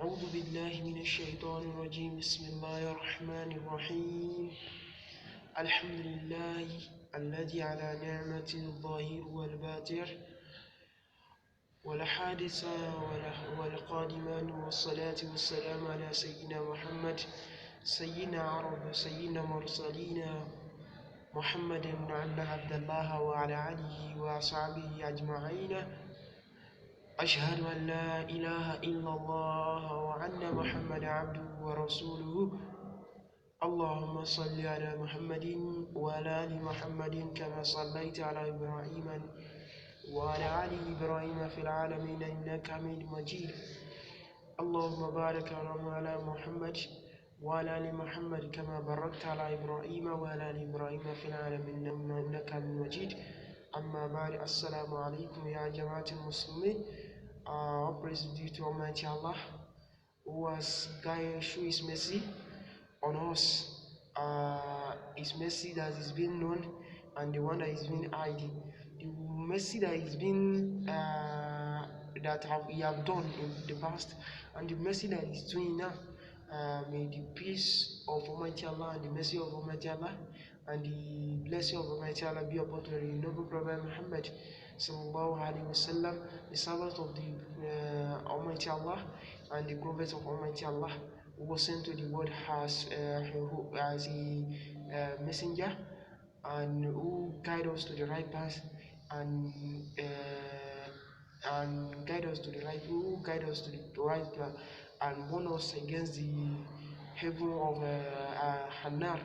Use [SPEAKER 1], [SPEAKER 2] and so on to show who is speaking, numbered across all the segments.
[SPEAKER 1] أعوذ بالله من الشيطان الرجيم. بسم الله الرحمن الرحيم. الحمد لله الذي على نعمة الظاهر والباطن والحادث والقادمان، والصلاة والسلام على سيدنا محمد سيدنا عرب سيدنا مرسلين محمد بن عبد الله وعلى آله وصحبه أجمعين. أشهد أن لا إله إلا الله وأن محمد عبده ورسوله. اللهم صل على محمد وعلى آل محمد كما صليت على إبراهيم وعلى آل إبراهيم في العالمين إنك حميد مجيد. اللهم بارك على محمد وعلى آل محمد كما باركت على إبراهيم وعلى آل إبراهيم في العالمين إنك حميد مجيد. أما بعد، السلام عليكم يا جماعة المسلمين. All praise due to Almighty Allah, who has shown His mercy on us. His mercy that is being known and the one that is being hidden. The mercy that is being He have done in the past, and the mercy that He's doing now. May the peace of Almighty Allah and the mercy of Almighty Allah and the blessing of Almighty Allah be upon the noble Prophet Muhammad sallallahu alaihi wasallam, the servant of the Almighty Allah and the prophet of Almighty Allah, who was sent to the world as a messenger, and who guide us to the right path and guide us to the right, who guide us to the right path and warn us against the heaven of Hanar,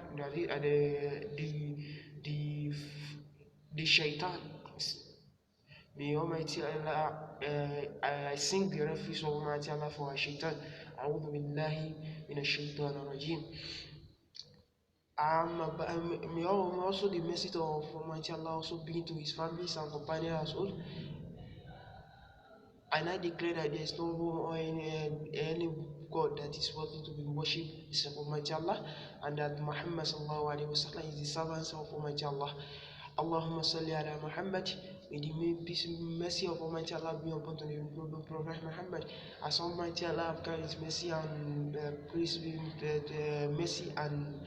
[SPEAKER 1] the shaitan. May Almighty Allah, I sing the refuge of Almighty Allah for shaitan. A'udhu billahi minash shaitanir rajim. May also the message of Almighty Allah also be to his families and companions household. And I declare that there is no any God that is worthy to be worshipped except Almighty Allah, and that Muhammad sallallahu alaihi wasallam is the servant of Almighty Allah. Allahumma salli ala Muhammad. May the peace and mercy of Almighty Allah be upon the noble Prophet Muhammad. As Almighty Allah have carried His mercy and mercy and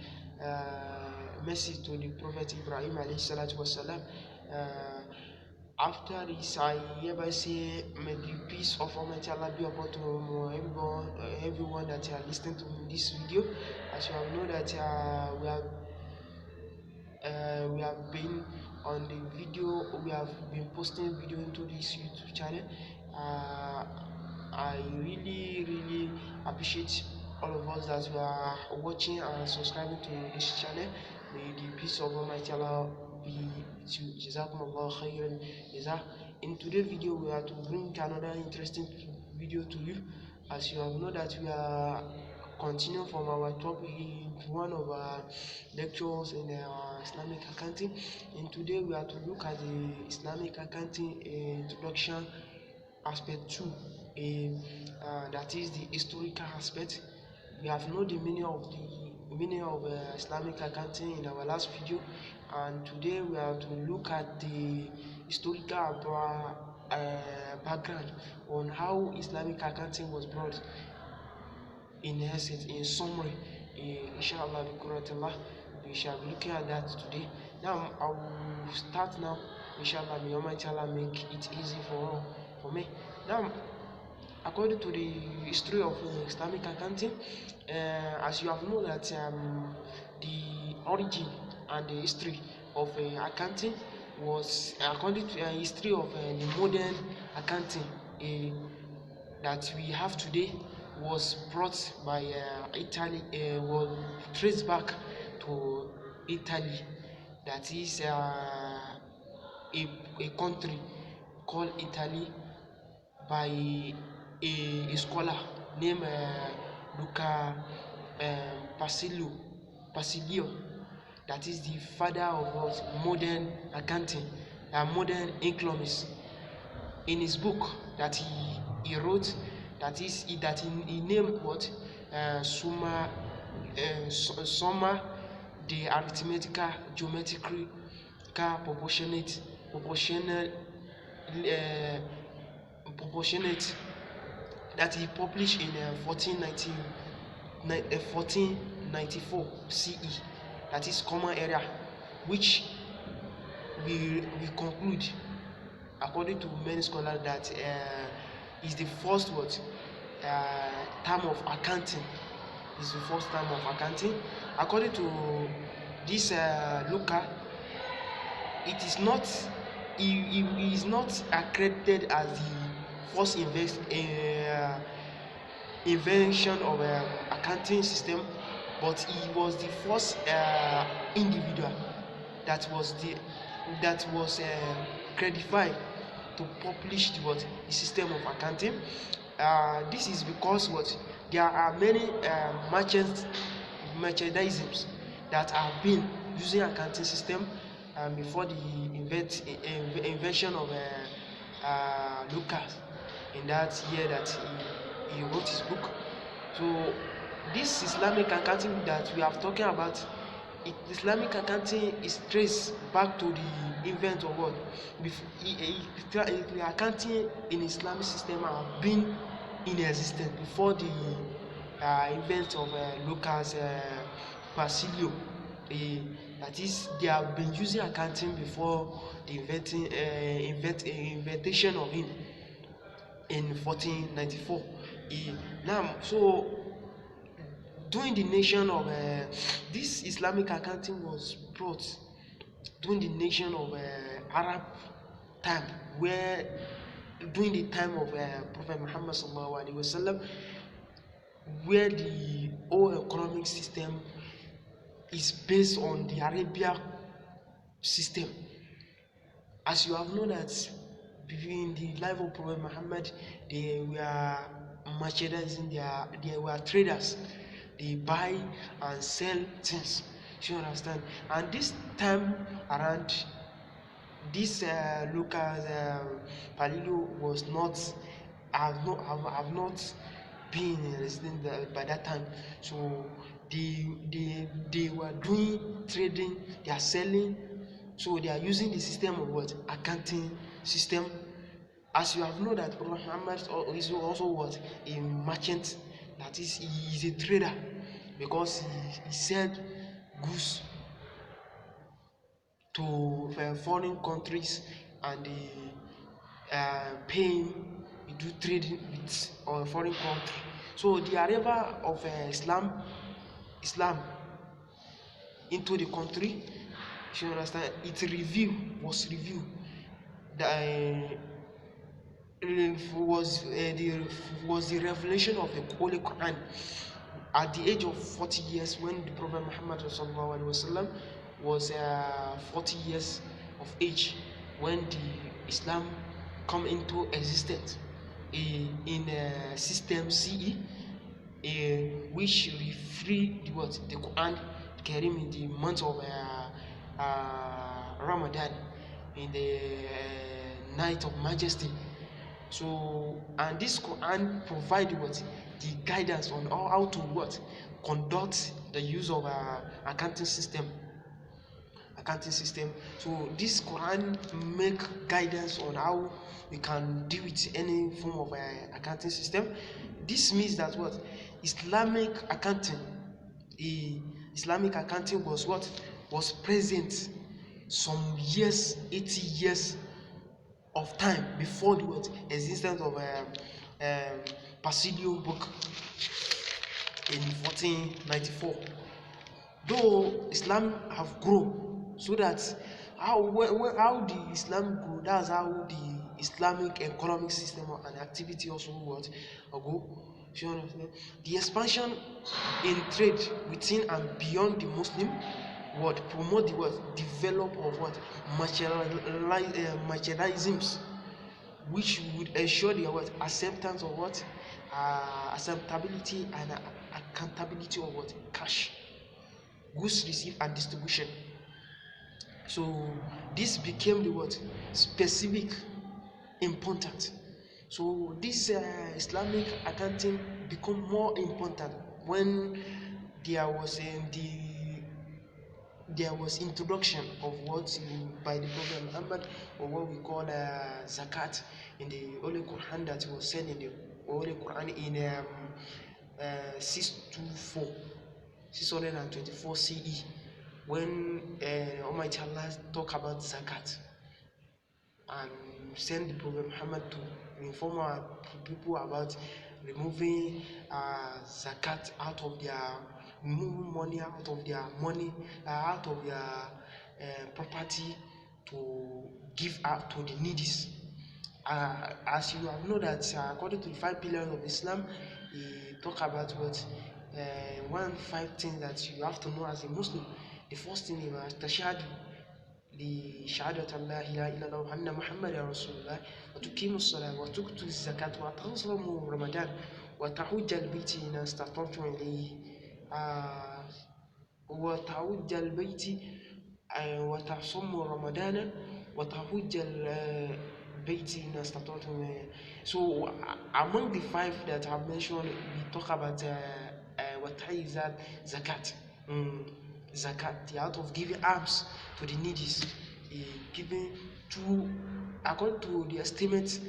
[SPEAKER 1] mercy to the Prophet Ibrahim alayhi salatu wasalam. After this, I hereby say, may the peace of Almighty Allah be upon everyone that are listening to this video. As you have known that we have been on the video, we have been posting video into this YouTube channel. I really appreciate all of us that we are watching and subscribing to this channel. May the peace of Almighty Allah be to Jazakumullah khairan. In today's video, we are to bring another interesting video to you. As you have known that we are continuing from our topic in one of our lectures in Islamic accounting. And today we are to look at the Islamic accounting introduction aspect 2, that is the historical aspect. We have known the meaning of Islamic accounting in our last video, and today we are to look at the historical background on how Islamic accounting was brought. In essence, in summary, inshallah, we shall be looking at that today. Now, I will start now. Inshallah, may Almighty Allah make it easy for me. Now, according to the history of Islamic accounting, as you have known that the origin and the history of accounting was, according to history of the modern accounting that we have today, was brought by Italy, was traced back to Italy. That is a country called Italy by a scholar named Luca Pasilio. That is the father of modern accounting, modern economics. In his book that he wrote, that he named what Summa the arithmetical geometrical proportionate that he published in 1494 CE, that is Common Era, which we conclude, according to many scholars, that is the first term of accounting. Is the first term of accounting. According to this Luca, it is not, he is not accredited as the first invention of accounting system, but he was the first individual that was credified to publish the system of accounting. This is because there are many merchandisms that have been using accounting system before the invention of Lucas, in that year that he wrote his book. So this Islamic accounting that we are talking about, Islamic accounting is traced back to the invent of what? The accounting in Islamic system have been in existence before the invent of Lucas Basilio. That is, they have been using accounting before the inventation of him in 1494. Now, so during the nation of this Islamic accounting was brought during the nation of Arab time, where during the time of Prophet Muhammad sallallahu alaihi wasallam, where the whole economic system is based on the Arabia system. As you have known that in the life of Prophet Muhammad, they were merchandising, they were traders. They buy and sell things. You understand? And this time around, this Lucas Palillo was not, have not been resident by that time. So they were doing trading, they are selling. So they are using the system of what? Accounting system. As you have known that Prophet Muhammad is also what? A merchant, that is, he is a trader, because he sell goods to foreign countries, and they pay him, he do trading with foreign country. So the arrival of Islam into the country, you understand, it was reviewed. Was the revelation of the Holy Quran at the age of 40 years, when the Prophet Muhammad ﷺ was 40 years of age, when the Islam come into existence in system CE, which referred the Quran Karim in the month of Ramadan, in the night of majesty. So, and this Quran provide the guidance on how to conduct the use of accounting system. So this Quran make guidance on how we can deal with any form of accounting system. This means that Islamic accounting was present some years, 80 years of time before the existence of Basilio book in 1494. Though Islam have grown, so that how the Islam grew, that's how the Islamic economic system and activity also go. The expansion in trade within and beyond the Muslim world promote the develop of merchandisms, which would ensure the acceptance of acceptability and accountability of cash, goods received and distribution. So this became the specific important. So this Islamic accounting become more important when there was introduction of by the Prophet Muhammad, or what we call zakat in the Holy Quran, that was said in the Holy Quran in 624, 624 CE, when Almighty Allah talk about zakat and send the Prophet Muhammad to inform our people about removing zakat out of their, removing money out of their money, out of their property, to give out to the needy. As you have know that according to the 5 pillars of Islam, he talk about what one five things that you have to know as a Muslim. The first thing is tashahadu, لشهادة أن لا إله إلا الله وأن محمدا رسول الله، وتقيم الصلاة وتؤتوا الزكاة وتصوموا رمضان وتحج البيت إن استطعتم إليه وتحج البيت وتصوموا رمضان وتحج البيت إن استطعتم. So among the five that I've mentioned, we talk about what is that zakat. Zakat, the art of giving alms to the needy, giving to, according to the estimate,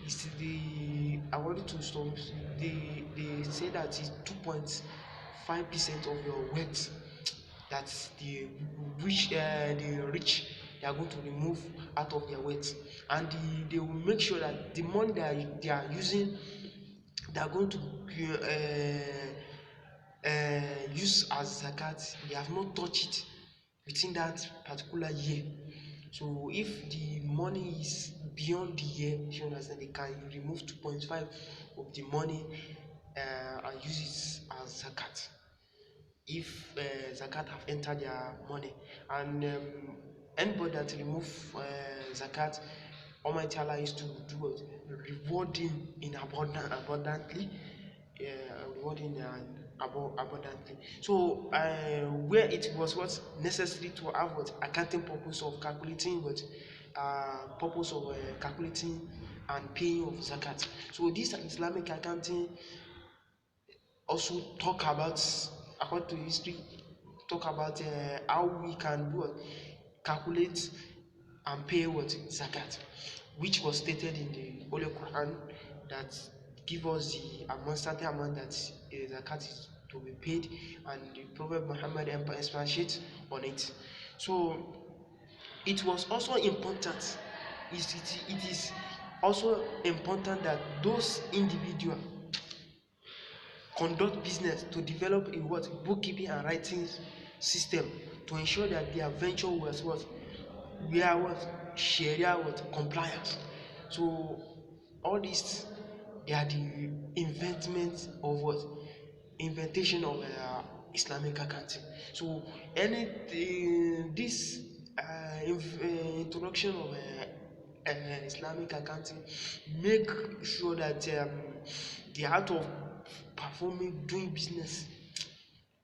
[SPEAKER 1] is the, according to some, they say that it's 2.5% of your wealth that the rich, they are going to remove out of their wealth, and they will make sure that the money that they are using, they are going to use as zakat, they have not touched it within that particular year. So if the money is beyond the year, you understand, they can remove 2.5 of the money and use it as zakat if zakat have entered their money. And anybody that remove zakat, Almighty Allah is to do what? Reward him in abundantly, rewarding abundantly. So where it was what necessary to have what accounting purpose of calculating what purpose of calculating and paying of zakat. So this Islamic accounting also talk about, according to history, talk about how we can do calculate and pay what zakat, which was stated in the Holy Quran, that give us the amount, certain amount that zakat is to be paid, and the Prophet Muhammad expatiated on it. So it was also important, it is also important that those individuals conduct business to develop a what bookkeeping and writing system to ensure that their venture was what we are what Sharia what compliance. So all these, they are the investment of what inventation of Islamic accounting. So anything this introduction of Islamic accounting make sure that the art of performing doing business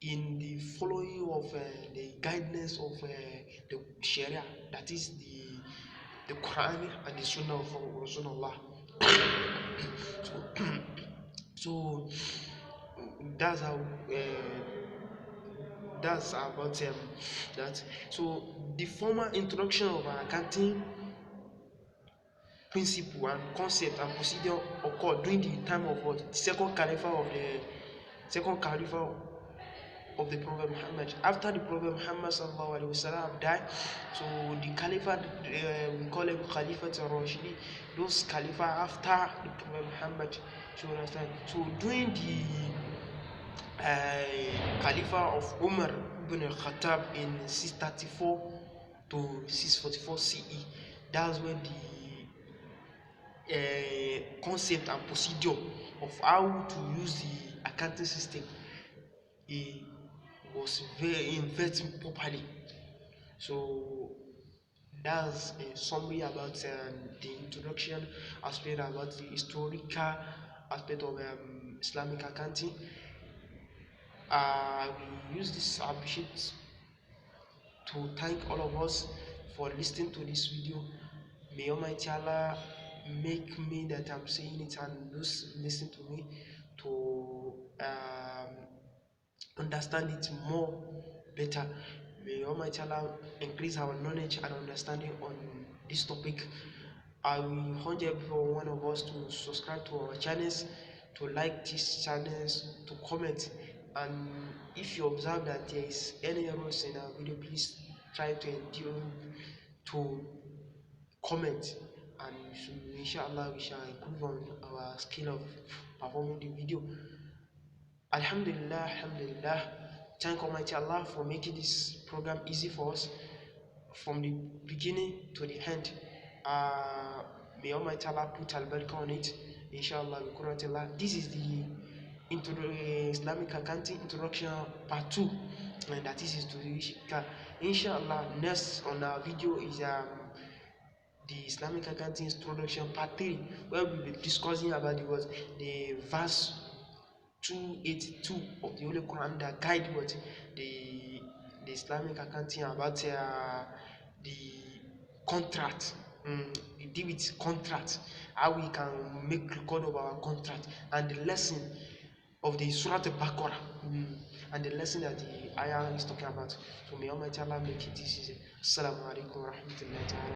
[SPEAKER 1] in the following of the guidance of the Sharia, that is the Quran and the Sunnah of Rasulullah. so, so that's how that's about that. So the formal introduction of accounting principle and concept and procedure occurred during the time of what the second caliph of the Prophet Muhammad. After the Prophet Muhammad sallallahu alaihi wasallam died, so the caliphate, we call him Khalifat al-Rashidi, those caliph after the Prophet Muhammad. So understand. So during the Khalifa of Umar ibn al-Khattab in 634 to 644 CE, that's when the concept and procedure of how to use the accounting system was very invented properly. So that's a summary about the introduction aspect, about the historical aspect of Islamic accounting. We use this appreciate to thank all of us for listening to this video. May Almighty Allah make me that I'm saying it and those listen to me to understand it more better. May Almighty Allah increase our knowledge and understanding on this topic. I will urge every one of us to subscribe to our channels to like these channels, to comment, and if you observe that there is any errors in our video, please try to endure to comment, and inshallah we shall improve on our skill of performing the video. Alhamdulillah, Alhamdulillah. Thank Almighty Allah for making this program easy for us from the beginning to the end. May Almighty Allah put al-barakah on it, inshallah. This is the Islamic accounting introduction part 2, and that is to the inshallah. Next on our video is the Islamic accounting introduction part 3, where we'll be discussing about the verse 282 of the Holy Quran that guide what the Islamic accounting about the contract, the deal with contract, how we can make record of our contract, and the lesson of the Surah Al-Baqarah, and the lesson that the ayah is talking about. So may Almighty Allah make it easy. Assalamu alaikum wa rahmatullahi wa